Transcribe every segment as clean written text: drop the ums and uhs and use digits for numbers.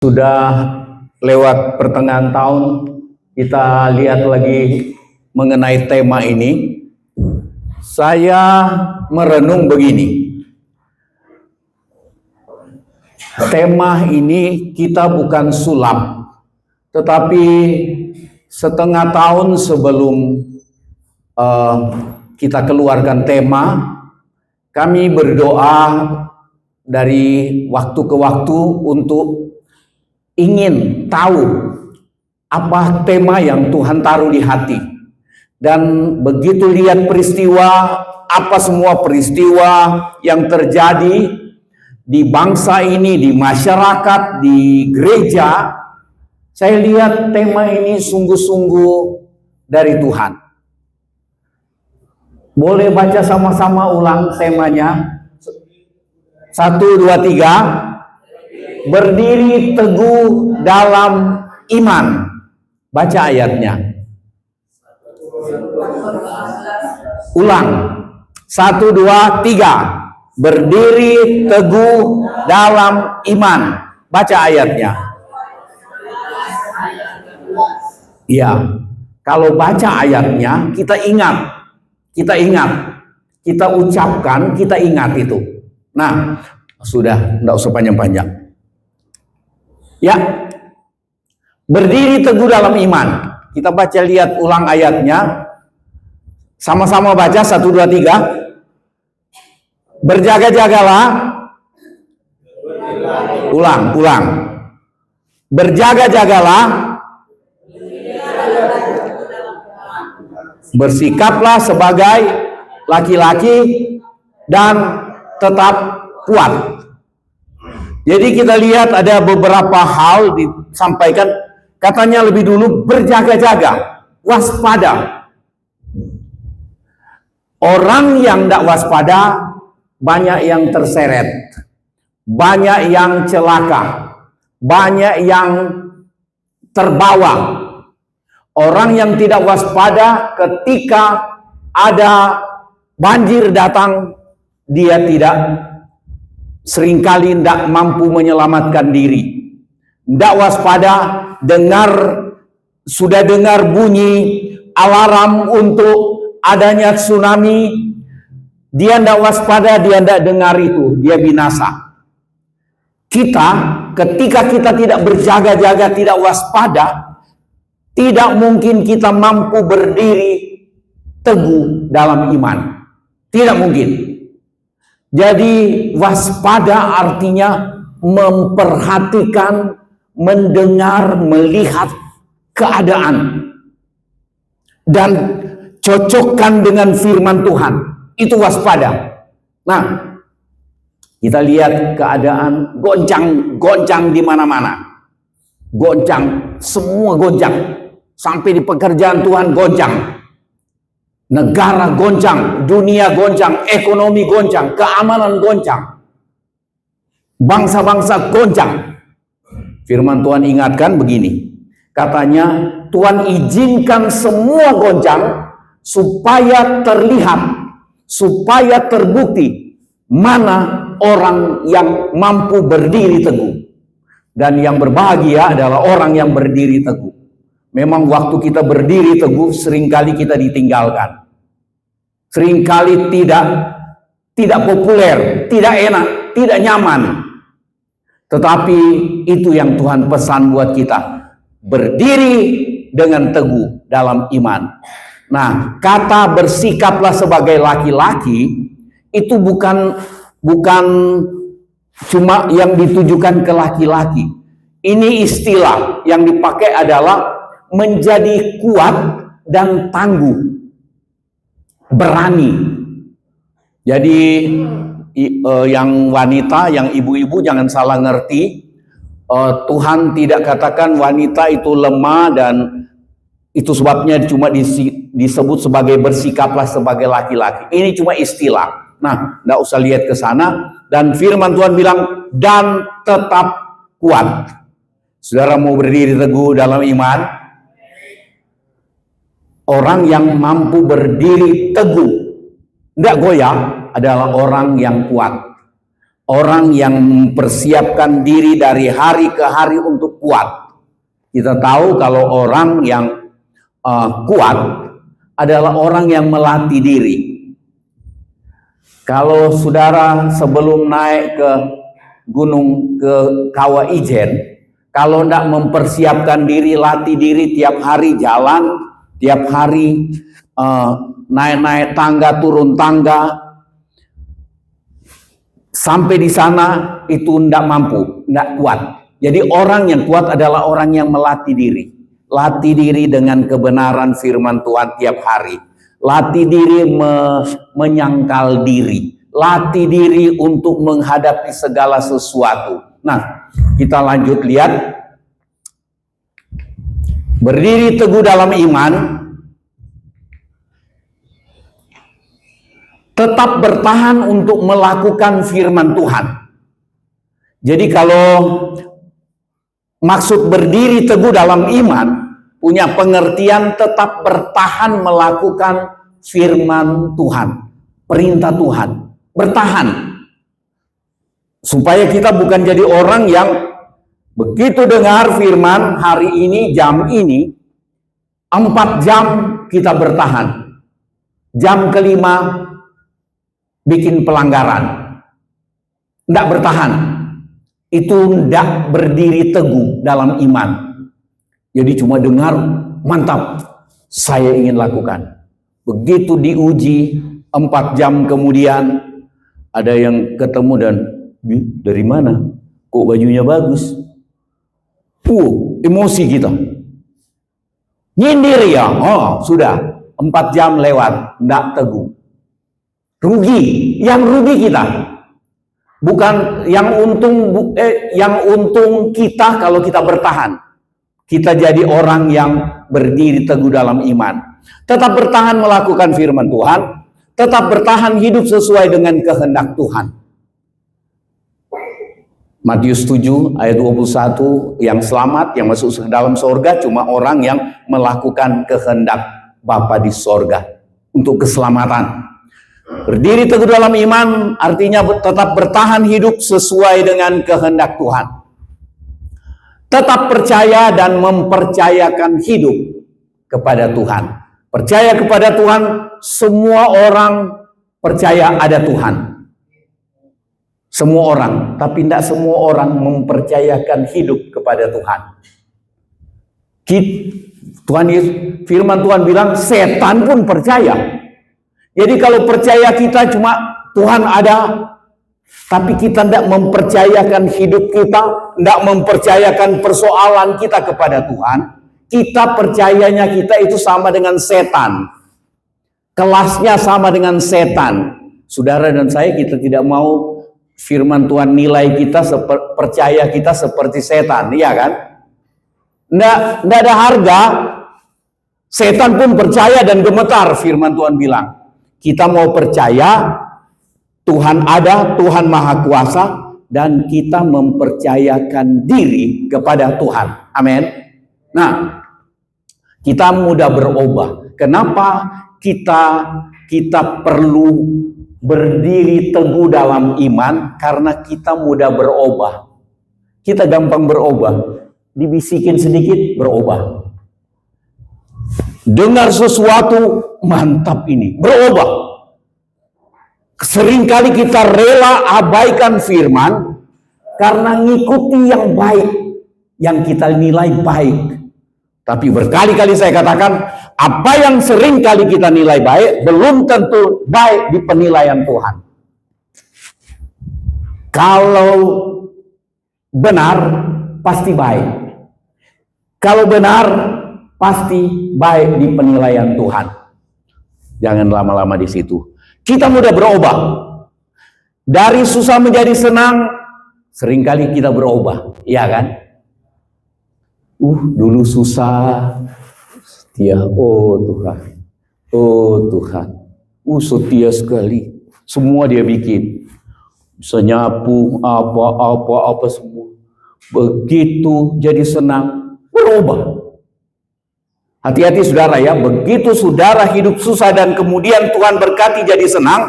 Sudah lewat pertengahan tahun, kita lihat lagi mengenai tema ini. Saya merenung begini. Tema ini kita bukan sulap, tetapi setengah tahun sebelum kita keluarkan tema, kami berdoa dari waktu ke waktu untuk ingin tahu apa tema yang Tuhan taruh di hati. Dan begitu lihat peristiwa, apa semua peristiwa yang terjadi di bangsa ini, di masyarakat, di gereja, saya lihat tema ini sungguh-sungguh dari Tuhan. Boleh baca sama-sama ulang temanya? 1, 2, 3. Berdiri teguh dalam iman. Baca ayatnya. Ulang. 1, 2, 3. Berdiri teguh dalam iman. Baca ayatnya. Ya, kalau baca ayatnya kita ingat. Kita ucapkan, kita ingat itu. Nah, sudah, tidak usah panjang-panjang. Ya, berdiri teguh dalam iman. Kita baca, lihat ulang ayatnya. Sama-sama baca, 1, 2, 3. Berjaga-jagalah. Ulang. Berjaga-jagalah. Bersikaplah sebagai laki-laki dan tetap kuat. Jadi kita lihat ada beberapa hal disampaikan. Katanya lebih dulu berjaga-jaga, waspada. Orang yang tidak waspada banyak yang terseret, banyak yang celaka, banyak yang terbawa. Orang yang tidak waspada ketika ada banjir datang, dia seringkali tidak mampu menyelamatkan diri. Tidak waspada, sudah dengar bunyi alarm untuk adanya tsunami, dia tidak waspada, dia tidak dengar itu, dia binasa. Ketika kita tidak berjaga-jaga, tidak waspada, tidak mungkin kita mampu berdiri teguh dalam iman. Tidak mungkin. Jadi waspada artinya memperhatikan, mendengar, melihat keadaan dan cocokkan dengan firman Tuhan. Itu waspada. Nah, kita lihat keadaan goncang di mana-mana. Goncang, semua goncang. Sampai di pekerjaan Tuhan goncang. Negara goncang, dunia goncang, ekonomi goncang, keamanan goncang, bangsa-bangsa goncang. Firman Tuhan ingatkan begini, katanya Tuhan izinkan semua goncang supaya terlihat, supaya terbukti mana orang yang mampu berdiri teguh. Dan yang berbahagia adalah orang yang berdiri teguh. Memang waktu kita berdiri teguh seringkali kita ditinggalkan. Seringkali tidak populer, tidak enak, tidak nyaman. Tetapi itu yang Tuhan pesan buat kita. Berdiri dengan teguh dalam iman. Nah, kata bersikaplah sebagai laki-laki itu bukan cuma yang ditujukan ke laki-laki. Ini istilah yang dipakai adalah menjadi kuat dan tangguh, berani. Jadi yang wanita, yang ibu-ibu jangan salah ngerti. Tuhan tidak katakan wanita itu lemah dan itu sebabnya cuma disebut sebagai bersikaplah sebagai laki-laki. Ini cuma istilah. Nah, tidak usah lihat ke sana. Dan firman Tuhan bilang, dan tetap kuat. Saudara mau berdiri teguh dalam iman? Orang yang mampu berdiri teguh, tidak goyah, adalah orang yang kuat. orang yang mempersiapkan diri dari hari ke hari untuk kuat. Kita tahu kalau orang yang kuat adalah orang yang melatih diri. Kalau saudara sebelum naik ke gunung ke Kawah Ijen, kalau tidak mempersiapkan diri, latih diri tiap hari jalan, tiap hari naik-naik tangga, turun tangga, sampai di sana itu tidak mampu, tidak kuat. Jadi orang yang kuat adalah orang yang melatih diri. Latih diri dengan kebenaran firman Tuhan tiap hari. Latih diri menyangkal diri. Latih diri untuk menghadapi segala sesuatu. Nah, kita lanjut lihat. Berdiri teguh dalam iman. Tetap bertahan untuk melakukan firman Tuhan. Jadi kalau maksud berdiri teguh dalam iman, punya pengertian tetap bertahan melakukan firman Tuhan, perintah Tuhan, bertahan. Supaya kita bukan jadi orang yang begitu dengar firman hari ini, jam ini, 4 jam kita bertahan. Jam kelima bikin pelanggaran. Tidak bertahan. Itu tidak berdiri teguh dalam iman. Jadi cuma dengar, mantap, saya ingin lakukan. Begitu diuji, 4 jam kemudian, ada yang ketemu dan, dari mana? Kok bajunya bagus? Emosi kita. Nyindir ya, sudah, 4 jam lewat, tidak teguh. Rugi, yang rugi kita. Bukan yang untung kita kalau kita bertahan. Kita jadi orang yang berdiri teguh dalam iman. Tetap bertahan melakukan firman Tuhan. Tetap bertahan hidup sesuai dengan kehendak Tuhan. Matius 7 ayat 21, yang selamat, yang masuk ke dalam sorga cuma orang yang melakukan kehendak Bapa di sorga. Untuk keselamatan. Berdiri teguh dalam iman artinya tetap bertahan hidup sesuai dengan kehendak Tuhan. Tetap percaya dan mempercayakan hidup kepada Tuhan. Percaya kepada Tuhan, semua orang percaya ada Tuhan. Semua orang, tapi tidak semua orang mempercayakan hidup kepada Tuhan. Firman Tuhan bilang, setan pun percaya. Jadi kalau percaya kita cuma Tuhan ada, tapi kita tidak mempercayakan hidup kita, tidak mempercayakan persoalan kita kepada Tuhan, kita percayanya kita itu sama dengan setan. Kelasnya sama dengan setan. Saudara dan saya, kita tidak mau firman Tuhan nilai kita, percaya kita seperti setan, iya kan? Tidak ada harga. Setan pun percaya dan gemetar, firman Tuhan bilang. Kita mau percaya Tuhan ada, Tuhan Maha Kuasa, dan kita mempercayakan diri kepada Tuhan. Amin. Nah, kita mudah berubah. Kenapa kita perlu berdiri teguh dalam iman? Karena kita mudah berubah. Kita gampang berubah. Dibisikin sedikit, berubah. Dengar sesuatu, mantap ini, berubah. Seringkali kita rela abaikan firman karena ngikuti yang baik, yang kita nilai baik. Tapi berkali-kali saya katakan, apa yang seringkali kita nilai baik, belum tentu baik di penilaian Tuhan. Kalau benar, pasti baik. Kalau benar, pasti baik di penilaian Tuhan. Jangan lama-lama di situ. Kita mudah berubah. Dari susah menjadi senang, seringkali kita berubah. Iya kan? Dulu susah. Setia. Oh Tuhan. Oh Tuhan. Setia sekali. Semua dia bikin. Bisa nyapu, apa semua. Begitu jadi senang, berubah. Hati-hati saudara ya, begitu saudara hidup susah dan kemudian Tuhan berkati jadi senang,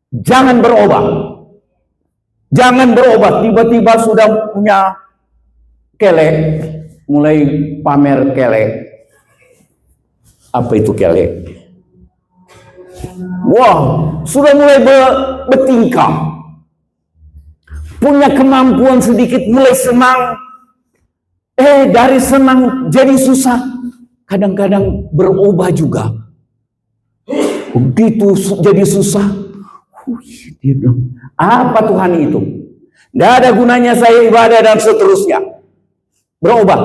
jangan berubah. Jangan berubah, tiba-tiba sudah punya kelek, mulai pamer kelek. Apa itu kelek? Wah, sudah mulai bertingkah. Punya kemampuan sedikit, mulai senang. Dari senang jadi susah. Kadang-kadang berubah juga. Begitu jadi susah. Dia bilang, apa Tuhan itu? Tidak ada gunanya saya ibadah dan seterusnya. Berubah.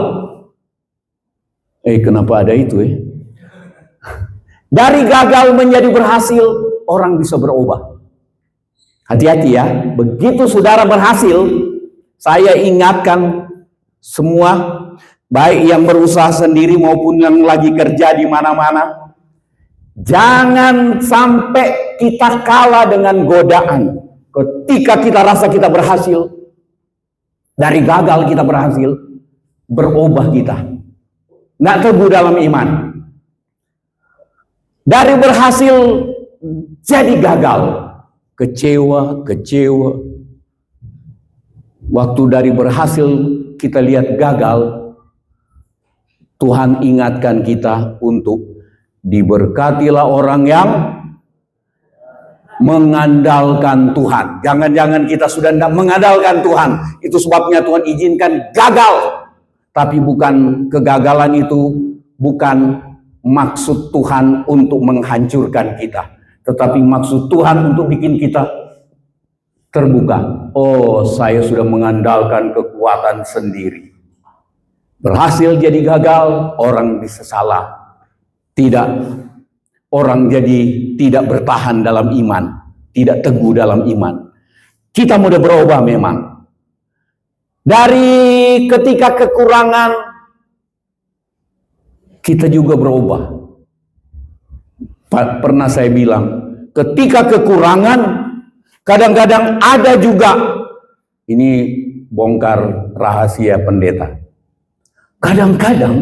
Kenapa ada itu? Dari gagal menjadi berhasil, orang bisa berubah. Hati-hati ya, begitu saudara berhasil, saya ingatkan semua, baik yang berusaha sendiri maupun yang lagi kerja di mana-mana, jangan sampai kita kalah dengan godaan. Ketika kita rasa kita berhasil, dari gagal kita berhasil, berubah kita. Nggak teguh dalam iman. Dari berhasil jadi gagal. Kecewa. Waktu dari berhasil kita lihat gagal, Tuhan ingatkan kita untuk diberkatilah orang yang mengandalkan Tuhan. Jangan-jangan kita sudah tidak mengandalkan Tuhan. Itu sebabnya Tuhan izinkan gagal. Tapi bukan kegagalan itu, bukan maksud Tuhan untuk menghancurkan kita. Tetapi maksud Tuhan untuk bikin kita terbuka. Oh, saya sudah mengandalkan kekuatan sendiri. Berhasil jadi gagal, orang bisa salah. Tidak. Orang jadi tidak bertahan dalam iman. Tidak teguh dalam iman. Kita mudah berubah memang. Dari ketika kekurangan, kita juga berubah. Pernah saya bilang, ketika kekurangan, kadang-kadang ada juga, ini bongkar rahasia pendeta. Kadang-kadang,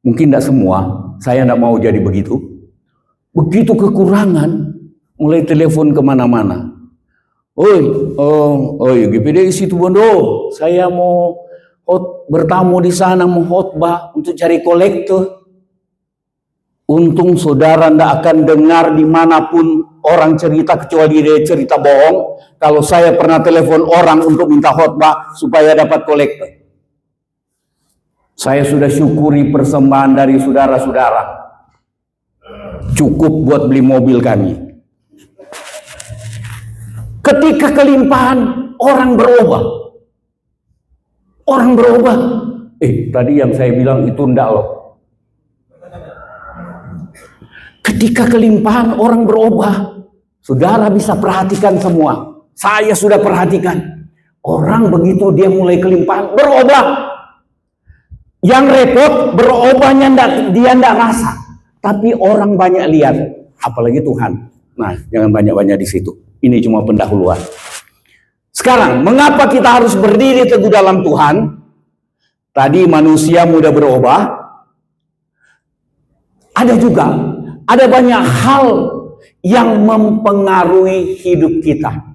mungkin tidak semua, saya tidak mau jadi begitu. Begitu kekurangan, mulai telepon kemana-mana. Oi, GPD situ Bondo, saya mau bertamu di sana, mau khotbah untuk cari kolektor. Untung saudara tidak akan dengar dimanapun orang cerita, kecuali dia cerita bohong. Kalau saya pernah telepon orang untuk minta khotbah supaya dapat kolektor. Saya sudah syukuri persembahan dari saudara-saudara. Cukup buat beli mobil kami. Ketika kelimpahan, orang berubah. Orang berubah. Tadi yang saya bilang itu enggak loh. Ketika kelimpahan, orang berubah. Saudara bisa perhatikan semua. Saya sudah perhatikan. Orang begitu dia mulai kelimpahan, berubah. Yang repot, berubahnya dia enggak rasa. Tapi orang banyak lihat. Apalagi Tuhan. Nah, jangan banyak-banyak di situ. Ini cuma pendahuluan. Sekarang, mengapa kita harus berdiri teguh dalam Tuhan? Tadi manusia mudah berubah. Ada banyak hal yang mempengaruhi hidup kita.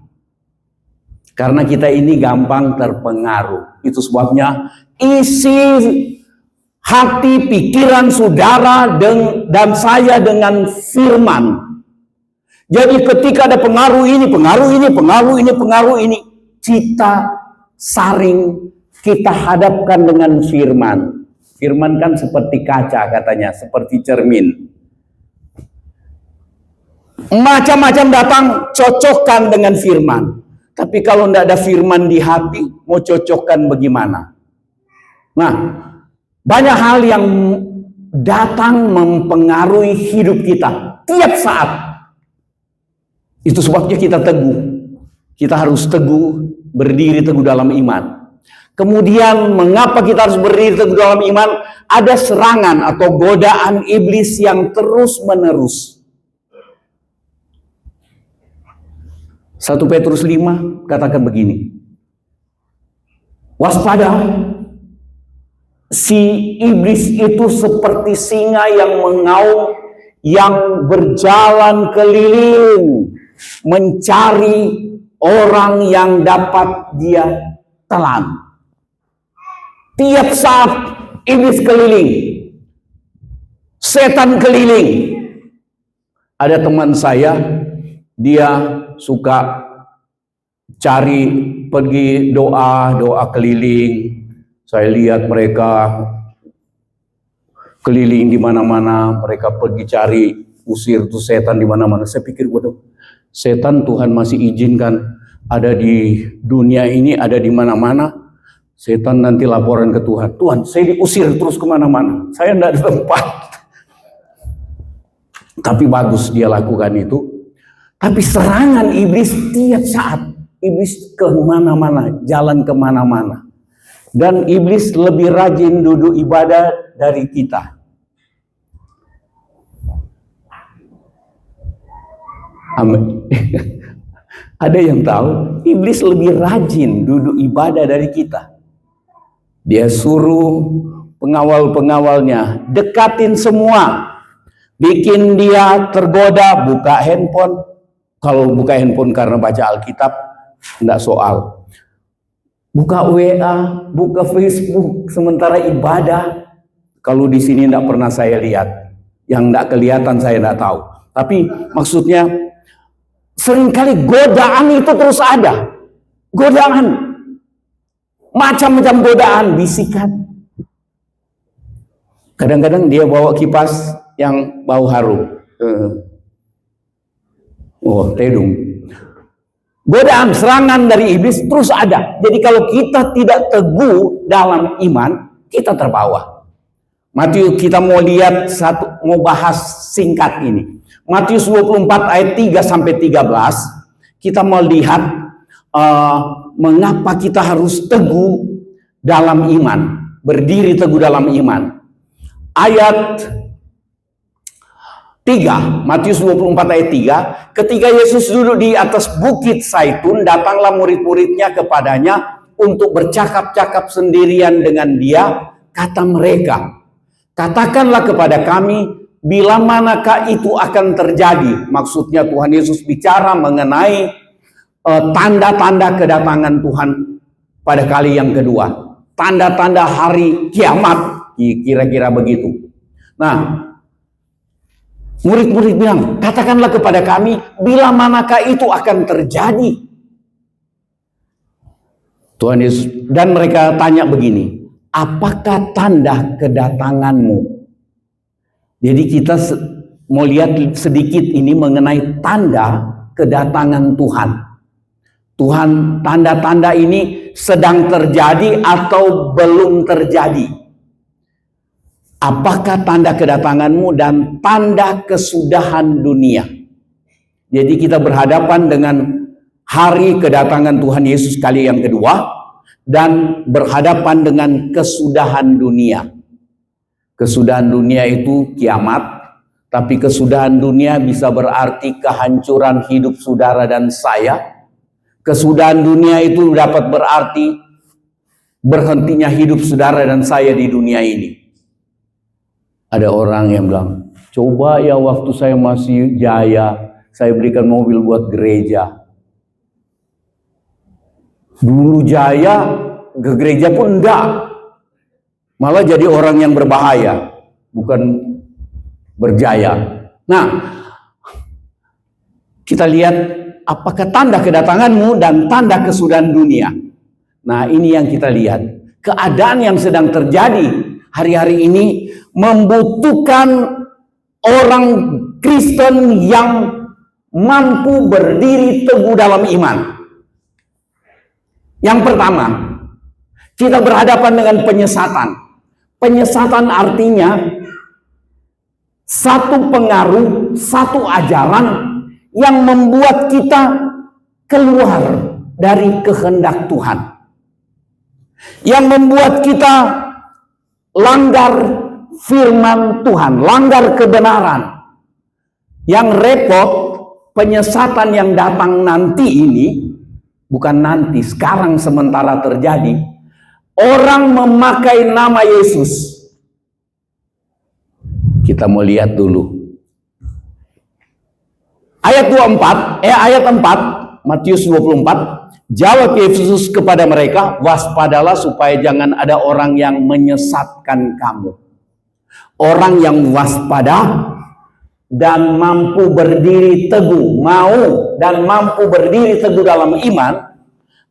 Karena kita ini gampang terpengaruh. Itu sebabnya isi hati, pikiran saudara dan saya dengan firman. Jadi ketika ada pengaruh ini, kita saring, kita hadapkan dengan firman. Firman kan seperti kaca katanya, seperti cermin. Macam-macam datang, cocokkan dengan firman. Tapi kalau tidak ada firman di hati, mau cocokkan bagaimana? Nah, banyak hal yang datang mempengaruhi hidup kita tiap saat. Itu sebabnya kita teguh. Kita harus teguh, berdiri teguh dalam iman. Kemudian mengapa kita harus berdiri teguh dalam iman? Ada serangan atau godaan iblis yang terus-menerus. 1 Petrus 5 katakan begini. Waspada, si iblis itu seperti singa yang mengaum, yang berjalan keliling, mencari orang yang dapat dia telan. Tiap saat iblis keliling, setan keliling. Ada teman saya, dia suka cari pergi doa keliling. Saya lihat mereka keliling di mana-mana, mereka pergi cari usir tuh setan di mana-mana. Saya pikir, waduh, setan Tuhan masih izinkan ada di dunia ini, ada di mana-mana. Setan nanti laporan ke Tuhan, Tuhan saya diusir terus kemana-mana, saya tidak ada tempat. Tapi bagus dia lakukan itu. Tapi serangan iblis tiap saat, iblis kemana-mana, jalan kemana-mana. Dan iblis lebih rajin duduk ibadah dari kita. Amin. Ada yang tahu, iblis lebih rajin duduk ibadah dari kita. Dia suruh pengawal-pengawalnya dekatin semua, bikin dia tergoda, buka handphone. Kalau buka handphone karena baca Alkitab, enggak soal. Buka WA, buka Facebook, sementara ibadah. Kalau di sini enggak pernah saya lihat. Yang enggak kelihatan saya enggak tahu. Tapi maksudnya, seringkali godaan itu terus ada. Godaan. Macam-macam godaan, bisikan. Kadang-kadang dia bawa kipas yang bau harum. Tedung. Godaan, serangan dari iblis terus ada. Jadi kalau kita tidak teguh dalam iman, kita terbawa. Matius, kita mau lihat mau bahas singkat ini. Matius 24 ayat 3 sampai 13. Kita mau lihat mengapa kita harus teguh dalam iman, berdiri teguh dalam iman. Ayat 3, Matius 24 ayat 3, ketika Yesus duduk di atas bukit Zaitun, datanglah murid-muridnya kepadanya untuk bercakap-cakap sendirian dengan dia. Kata mereka, katakanlah kepada kami, bila manakah itu akan terjadi? Maksudnya Tuhan Yesus bicara mengenai tanda-tanda kedatangan Tuhan pada kali yang kedua. Tanda-tanda hari kiamat, kira-kira begitu. Nah, murid-murid bilang, katakanlah kepada kami, bila manakah itu akan terjadi? Tuhan Yesus, dan mereka tanya begini, apakah tanda kedatanganmu? Jadi kita mau lihat sedikit ini mengenai tanda kedatangan Tuhan. Tuhan, tanda-tanda ini sedang terjadi atau belum terjadi? Apakah tanda kedatanganmu dan tanda kesudahan dunia? Jadi kita berhadapan dengan hari kedatangan Tuhan Yesus kali yang kedua dan berhadapan dengan kesudahan dunia. Kesudahan dunia itu kiamat, tapi kesudahan dunia bisa berarti kehancuran hidup saudara dan saya. Kesudahan dunia itu dapat berarti berhentinya hidup saudara dan saya di dunia ini. Ada orang yang bilang, coba ya waktu saya masih jaya, saya berikan mobil buat gereja. Dulu jaya, ke gereja pun enggak. Malah jadi orang yang berbahaya, bukan berjaya. Nah, kita lihat apakah tanda kedatanganmu dan tanda kesudahan dunia. Nah, ini yang kita lihat. Keadaan yang sedang terjadi hari-hari ini membutuhkan orang Kristen yang mampu berdiri teguh dalam iman. Yang pertama, kita berhadapan dengan penyesatan. Penyesatan artinya satu pengaruh, satu ajaran yang membuat kita keluar dari kehendak Tuhan. Yang membuat kita langgar firman Tuhan, langgar kebenaran. Yang repot, penyesatan yang datang nanti ini, bukan nanti, sekarang sementara terjadi. Orang memakai nama Yesus. Kita mau lihat dulu. Ayat 4, Matius 24, jawab Yesus kepada mereka, waspadalah supaya jangan ada orang yang menyesatkan kamu. Orang yang waspada dan mampu berdiri teguh, mau dan mampu berdiri teguh dalam iman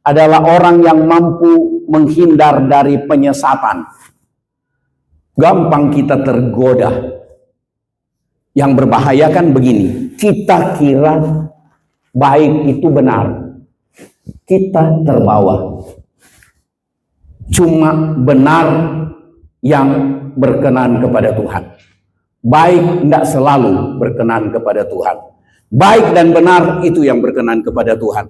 adalah orang yang mampu menghindar dari penyesatan. Gampang kita tergoda. Yang berbahaya kan begini, kita kira baik itu benar, kita terbawa. Cuma benar yang berkenan kepada Tuhan. Baik tidak selalu berkenan kepada Tuhan. Baik dan benar itu yang berkenan kepada Tuhan.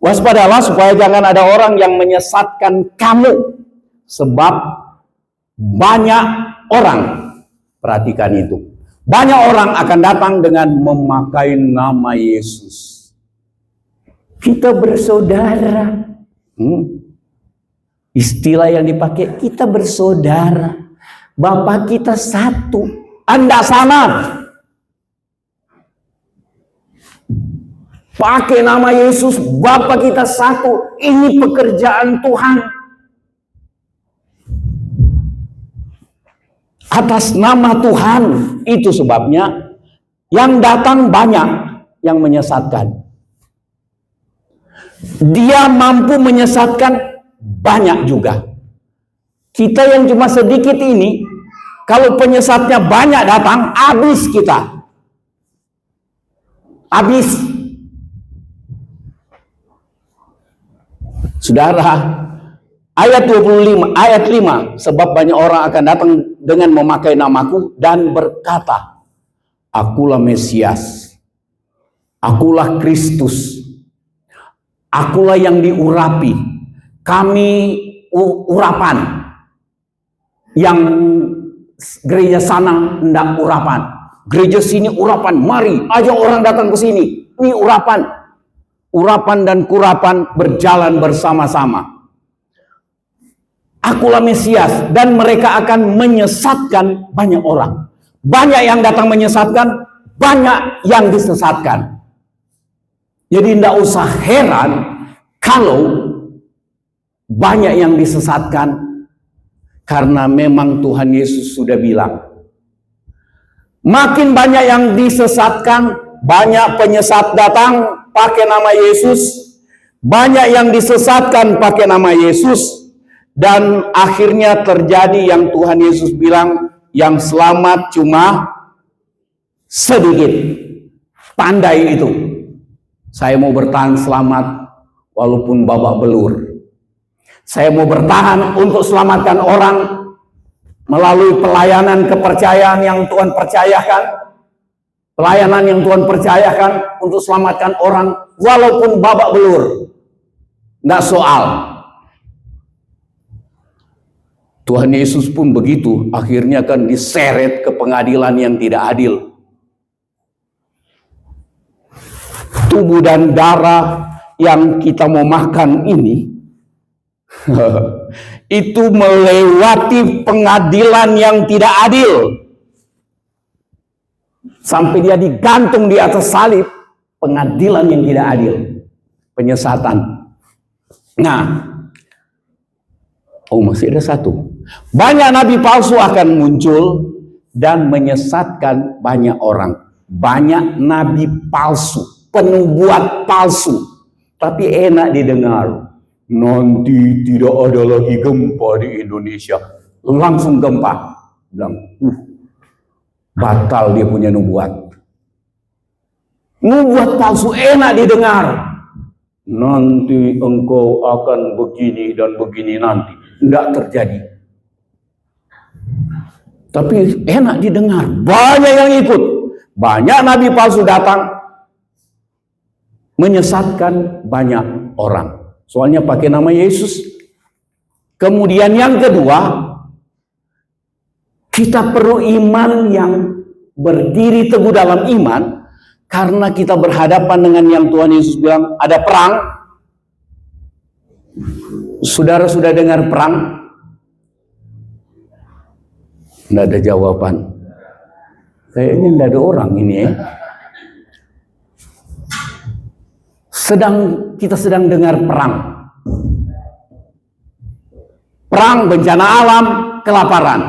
Waspadalah supaya jangan ada orang yang menyesatkan kamu. Sebab banyak orang, perhatikan itu, banyak orang akan datang dengan memakai nama Yesus. Kita bersaudara. Istilah yang dipakai, kita bersaudara. Bapak kita satu. Anda sama. Pakai nama Yesus, Bapak kita satu. Ini pekerjaan Tuhan. Atas nama Tuhan, itu sebabnya yang datang banyak yang menyesatkan. Dia mampu menyesatkan banyak juga. Kita yang cuma sedikit ini, kalau penyesatnya banyak datang, habis kita. Habis. Saudara, ayat 25, ayat 5, sebab banyak orang akan datang dengan memakai namaku dan berkata, akulah Mesias, akulah Kristus, akulah yang diurapi, kami urapan. Yang gereja sana hendak urapan, gereja sini urapan, mari ayo orang datang ke sini, ini urapan. Urapan dan kurapan berjalan bersama-sama. Akulah Mesias, dan mereka akan menyesatkan banyak orang. Banyak yang datang menyesatkan, banyak yang disesatkan. Jadi tidak usah heran kalau banyak yang disesatkan, karena memang Tuhan Yesus sudah bilang, makin banyak yang disesatkan, banyak penyesat datang pakai nama Yesus, banyak yang disesatkan pakai nama Yesus, dan akhirnya terjadi yang Tuhan Yesus bilang, yang selamat cuma sedikit. Pandai itu. Saya mau bertahan selamat walaupun babak belur. Saya mau bertahan untuk selamatkan orang melalui pelayanan kepercayaan yang Tuhan percayakan. Pelayanan yang Tuhan percayakan untuk selamatkan orang walaupun babak belur. Nggak soal. Tuhan Yesus pun begitu, akhirnya kan diseret ke pengadilan yang tidak adil. Tubuh dan darah yang kita mau makan ini itu melewati pengadilan yang tidak adil. Sampai dia digantung di atas salib, pengadilan yang tidak adil, penyesatan. Nah, masih ada satu. Banyak nabi palsu akan muncul dan menyesatkan banyak orang. Banyak nabi palsu, penubuat palsu, tapi enak didengar. Nanti tidak ada lagi gempa di Indonesia. Langsung gempa. Bilang, batal dia punya nubuat. Nubuat palsu enak didengar. Nanti engkau akan begini dan begini nanti. Tidak terjadi. Tapi enak didengar. Banyak yang ikut. Banyak nabi palsu datang menyesatkan banyak orang. Soalnya pakai nama Yesus. Kemudian yang kedua, kita perlu iman yang berdiri teguh dalam iman, karena kita berhadapan dengan yang Tuhan Yesus bilang ada perang. Saudara sudah dengar perang? Tidak ada jawaban. Kayaknya tidak ada orang ini ya. kita sedang dengar perang. Perang, bencana alam, kelaparan.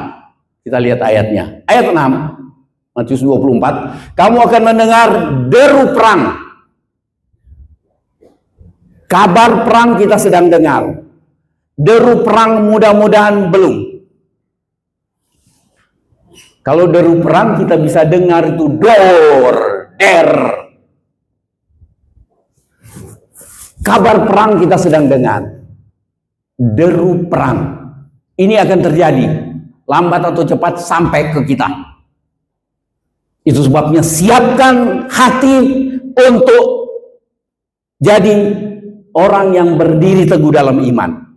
Kita lihat ayatnya. Ayat 6, Matius 24. Kamu akan mendengar deru perang. Kabar perang kita sedang dengar. Deru perang mudah-mudahan belum. Kalau deru perang kita bisa dengar itu dor, der. Kabar perang kita sedang dengar. Deru perang. Ini akan terjadi. Lambat atau cepat sampai ke kita. Itu sebabnya siapkan hati untuk jadi orang yang berdiri teguh dalam iman.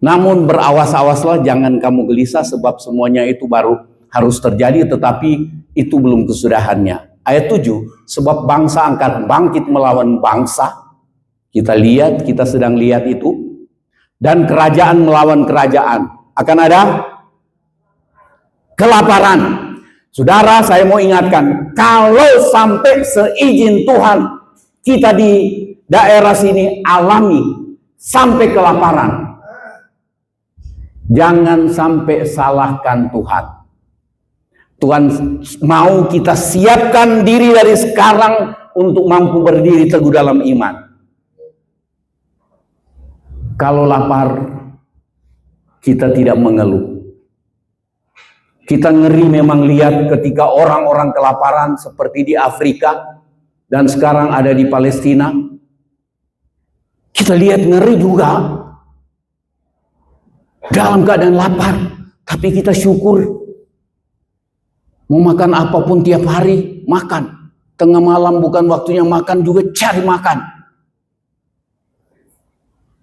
Namun berawas-awaslah, jangan kamu gelisah sebab semuanya itu baru harus terjadi, tetapi itu belum kesudahannya. Ayat 7, sebab bangsa akan bangkit melawan bangsa. Kita lihat, kita sedang lihat itu. Dan kerajaan melawan kerajaan. Akan ada kelaparan. Saudara, saya mau ingatkan, kalau sampai seizin Tuhan kita di daerah sini alami sampai kelaparan, jangan sampai salahkan Tuhan. Tuhan mau kita siapkan diri dari sekarang untuk mampu berdiri teguh dalam iman. Kalau lapar, kita tidak mengeluh. Kita ngeri memang lihat ketika orang-orang kelaparan seperti di Afrika dan sekarang ada di Palestina. Kita lihat ngeri juga. Dalam keadaan lapar, tapi kita syukur. Mau makan apapun tiap hari, makan. Tengah malam bukan waktunya makan, juga cari makan.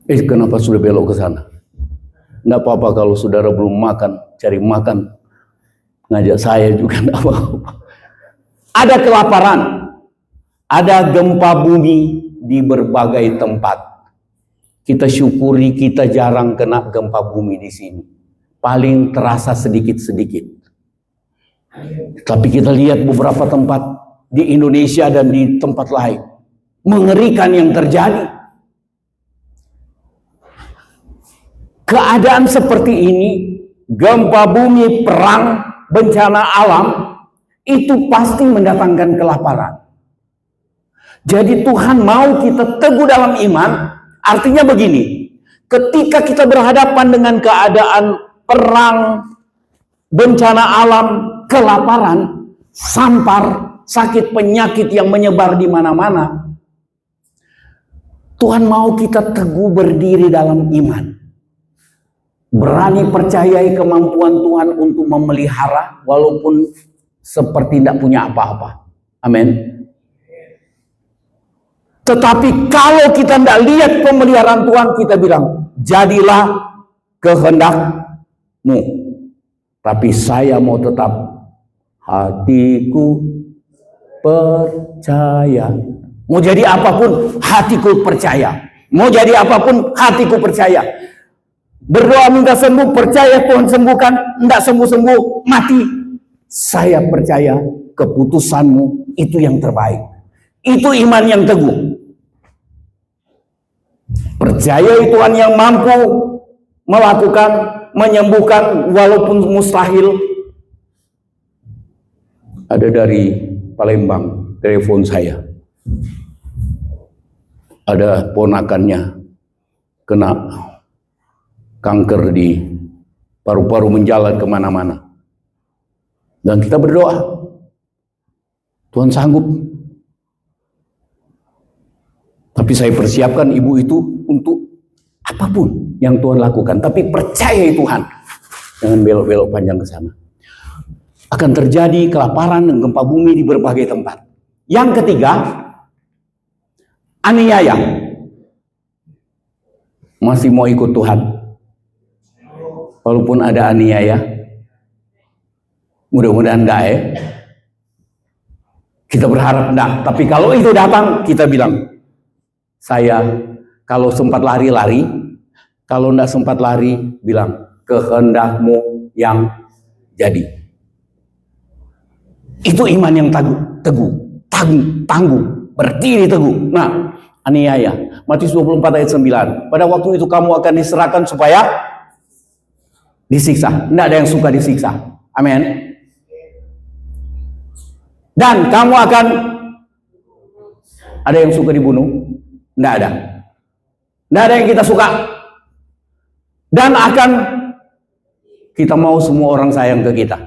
Kenapa sudah belok ke sana? Nggak apa-apa kalau saudara belum makan, cari makan. Ngajak saya juga nggak apa-apa. Ada kelaparan, ada gempa bumi di berbagai tempat. Kita syukuri kita jarang kena gempa bumi di sini. Paling terasa sedikit-sedikit. Tapi kita lihat beberapa tempat di Indonesia dan di tempat lain. Mengerikan yang terjadi. Keadaan seperti ini, gempa bumi, perang, bencana alam, itu pasti mendatangkan kelaparan. Jadi Tuhan mau kita teguh dalam iman. Artinya begini, ketika kita berhadapan dengan keadaan perang, bencana alam, kelaparan, sampar, sakit penyakit yang menyebar di mana-mana, Tuhan mau kita teguh berdiri dalam iman. Berani percayai kemampuan Tuhan untuk memelihara walaupun seperti tidak punya apa-apa. Amin. Tetapi kalau kita tidak lihat pemeliharaan Tuhan, kita bilang, jadilah kehendak-Mu. Tapi saya mau tetap hatiku percaya. Mau jadi apapun, hatiku percaya. Mau jadi apapun, hatiku percaya. Berdoa minta sembuh, percaya Tuhan sembuhkan. Tidak sembuh-sembuh, mati. Saya percaya keputusan-Mu itu yang terbaik. Itu iman yang teguh. Percaya Tuhan yang mampu melakukan, menyembuhkan walaupun mustahil. Ada dari Palembang telepon saya. Ada ponakannya kena kanker di paru-paru, menjalar kemana-mana. Dan kita berdoa, Tuhan sanggup. Tapi saya persiapkan ibu itu untuk apapun yang Tuhan lakukan. Tapi percaya Tuhan. Jangan belok-belok panjang ke sana. Akan terjadi kelaparan dan gempa bumi di berbagai tempat. Yang ketiga, aniaya. Masih mau ikut Tuhan? Walaupun ada aniaya, mudah-mudahan enggak ya. Kita berharap enggak. Tapi kalau itu datang, kita bilang, saya kalau sempat lari-lari, kalau enggak sempat lari, bilang, kehendak-Mu yang jadi. Itu iman yang teguh, tangguh. Berdiri teguh. Nah, aniaya. Matius 24 ayat 9. Pada waktu itu kamu akan diserahkan supaya disiksa. Tidak ada yang suka disiksa. Amin. Dan kamu akan, ada yang suka dibunuh? Tidak ada. Tidak ada yang kita suka. Dan akan kita mau semua orang sayang ke kita.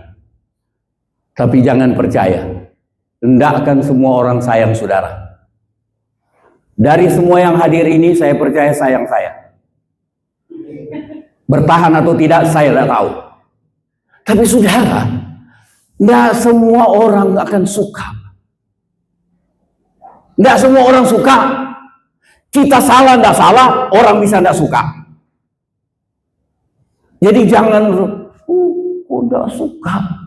Tapi jangan percaya, tidak akan semua orang sayang saudara. Dari semua yang hadir ini, saya percaya sayang saya. Bertahan atau tidak, saya tidak tahu. Tapi saudara, tidak semua orang akan suka. Tidak semua orang suka. Kita salah, tidak salah, orang bisa tidak suka. Jadi jangan, kok tidak suka,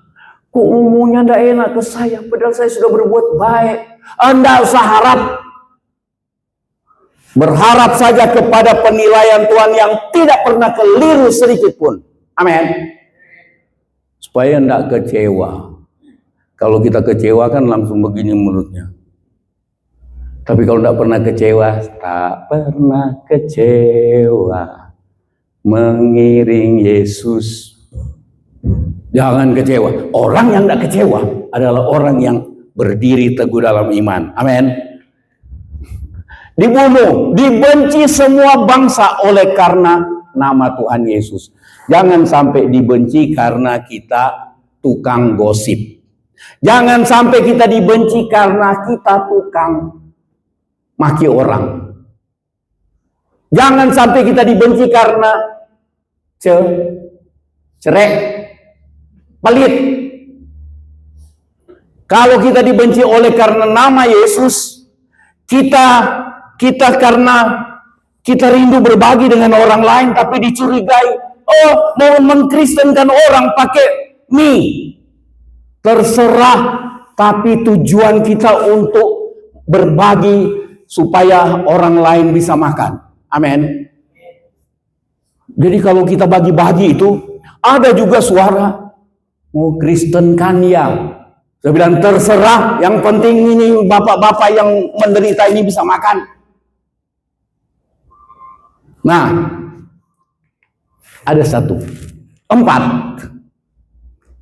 kok umumnya tidak enak ke saya, padahal saya sudah berbuat baik. Anda usah harap. Berharap saja kepada penilaian Tuhan yang tidak pernah keliru sedikit pun. Amin. Supaya tidak kecewa. Kalau kita kecewa kan langsung begini mulutnya. Tapi kalau tidak pernah kecewa, tak pernah kecewa mengiring Yesus. Jangan kecewa. Orang yang tidak kecewa adalah orang yang berdiri teguh dalam iman. Amin. Dibunuh, dibenci semua bangsa oleh karena nama Tuhan Yesus. Jangan sampai dibenci karena kita tukang gosip. Jangan sampai kita dibenci karena kita tukang maki orang. Jangan sampai kita dibenci karena cerek, pelit. Kalau kita dibenci oleh karena nama Yesus, kita karena kita rindu berbagi dengan orang lain tapi dicurigai, oh mau mengkristenkan orang pakai mie. Terserah, tapi tujuan kita untuk berbagi supaya orang lain bisa makan. Amin. Jadi kalau kita bagi-bagi itu, ada juga suara mau kristenkan ya. Saya bilang terserah, yang penting ini bapak-bapak yang menderita ini bisa makan. Nah, ada 1. 4.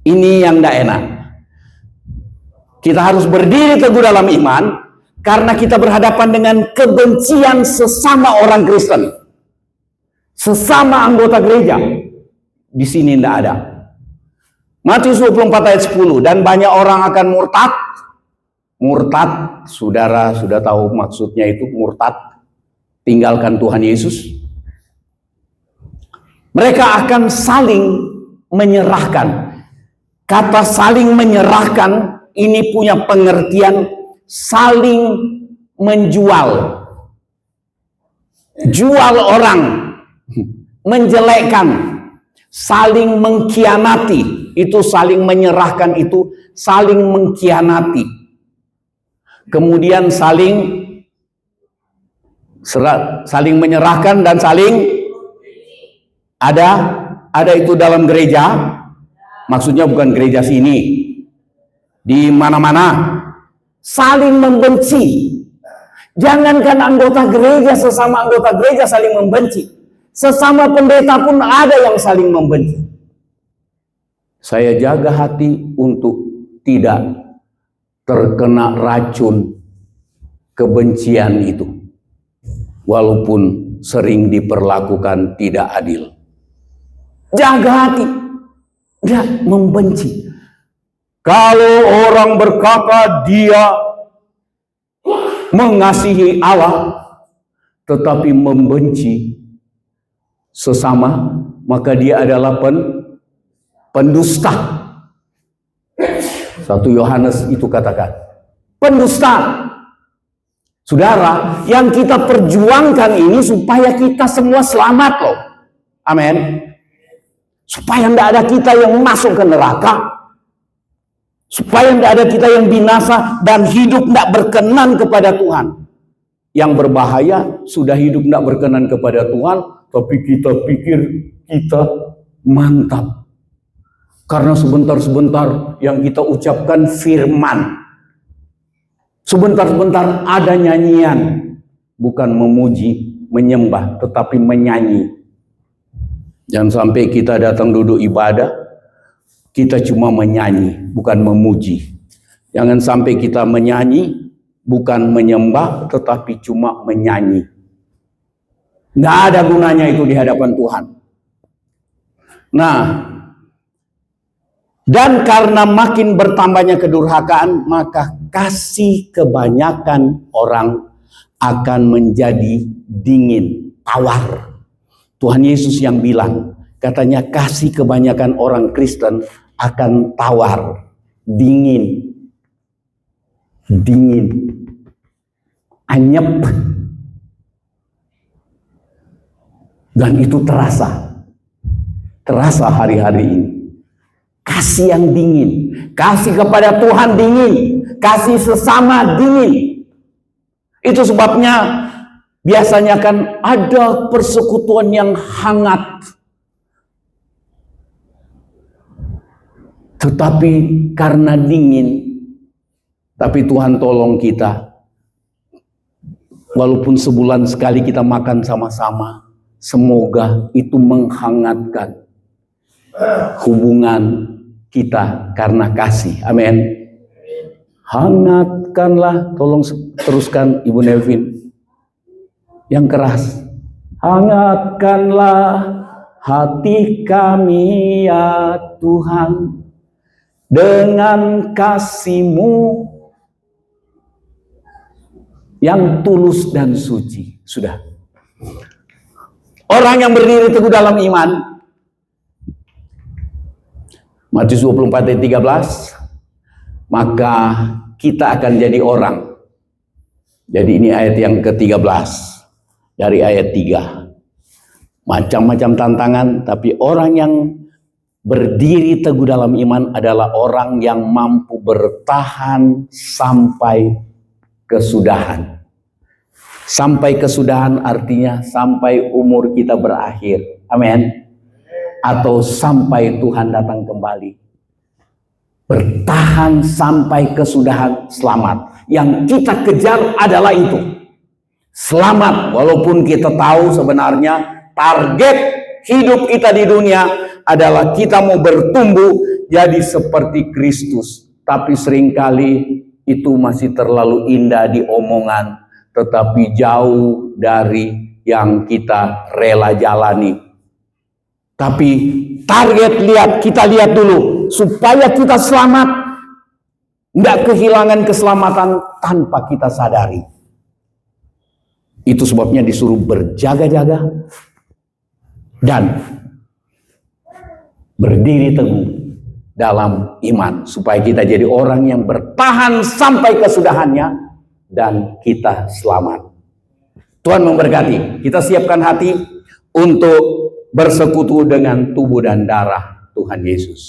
Ini yang tidak enak. Kita harus berdiri teguh dalam iman karena kita berhadapan dengan kebencian sesama orang Kristen, sesama anggota gereja. Di sini tidak ada. Matius 24 ayat 10. Dan banyak orang akan murtad. Murtad, saudara sudah tahu maksudnya itu murtad. Tinggalkan Tuhan Yesus. Mereka akan saling menyerahkan. Kata saling menyerahkan ini punya pengertian saling menjual. Jual orang, menjelekkan, saling mengkhianati. Itu saling menyerahkan, itu saling mengkhianati. Kemudian saling menyerahkan dan saling ada itu dalam gereja, maksudnya bukan gereja sini, di mana-mana saling membenci. Jangankan anggota gereja, sesama anggota gereja saling membenci, sesama pendeta pun ada yang saling membenci. Saya jaga hati untuk tidak terkena racun kebencian itu, walaupun sering diperlakukan tidak adil. Jaga hati, tidak membenci. Kalau orang berkata dia mengasihi Allah tetapi membenci sesama, maka dia adalah pendusta. 1 Yohanes itu katakan, pendusta. Saudara, yang kita perjuangkan ini supaya kita semua selamat loh. Amin. Supaya tidak ada kita yang masuk ke neraka. Supaya tidak ada kita yang binasa dan hidup tidak berkenan kepada Tuhan. Yang berbahaya sudah hidup tidak berkenan kepada Tuhan, tapi kita pikir kita mantap. Karena sebentar-sebentar yang kita ucapkan firman. Sebentar-sebentar ada nyanyian, bukan memuji, menyembah, tetapi menyanyi. Jangan sampai kita datang duduk ibadah, kita cuma menyanyi, bukan memuji. Jangan sampai kita menyanyi, bukan menyembah, tetapi cuma menyanyi. Nggak ada gunanya itu di hadapan Tuhan. Nah, dan karena makin bertambahnya kedurhakaan, maka kasih kebanyakan orang akan menjadi dingin, tawar. Tuhan Yesus yang bilang, katanya kasih kebanyakan orang Kristen akan tawar, dingin, anyep. Dan itu terasa hari-hari ini. Kasih yang dingin, kasih kepada Tuhan dingin, kasih sesama dingin. Itu sebabnya biasanya kan ada persekutuan yang hangat, tetapi karena dingin. Tapi Tuhan tolong kita, walaupun sebulan sekali kita makan sama-sama, semoga itu menghangatkan hubungan kita karena kasih. Amin. Hangatkanlah, tolong teruskan Ibu Nevin. Yang keras. Hangatkanlah hati kami ya Tuhan dengan kasih-Mu yang tulus dan suci. Sudah. Orang yang berdiri teguh dalam iman, Matius 24 ayat 13, maka kita akan jadi orang. Jadi ini ayat yang ke-13 dari ayat 3. Macam-macam tantangan, tapi orang yang berdiri teguh dalam iman adalah orang yang mampu bertahan sampai kesudahan. Sampai kesudahan artinya sampai umur kita berakhir. Amin. Atau sampai Tuhan datang kembali. Bertahan sampai kesudahan, selamat. Yang kita kejar adalah itu. Selamat, walaupun kita tahu sebenarnya target hidup kita di dunia adalah kita mau bertumbuh jadi seperti Kristus. Tapi seringkali itu masih terlalu indah di omongan, tetapi jauh dari yang kita rela jalani. Tapi target kita lihat dulu supaya kita selamat, tidak kehilangan keselamatan tanpa kita sadari. Itu sebabnya disuruh berjaga-jaga dan berdiri teguh dalam iman supaya kita jadi orang yang bertahan sampai kesudahannya dan kita selamat. Tuhan memberkati. Kita siapkan hati untuk bersekutu dengan tubuh dan darah Tuhan Yesus.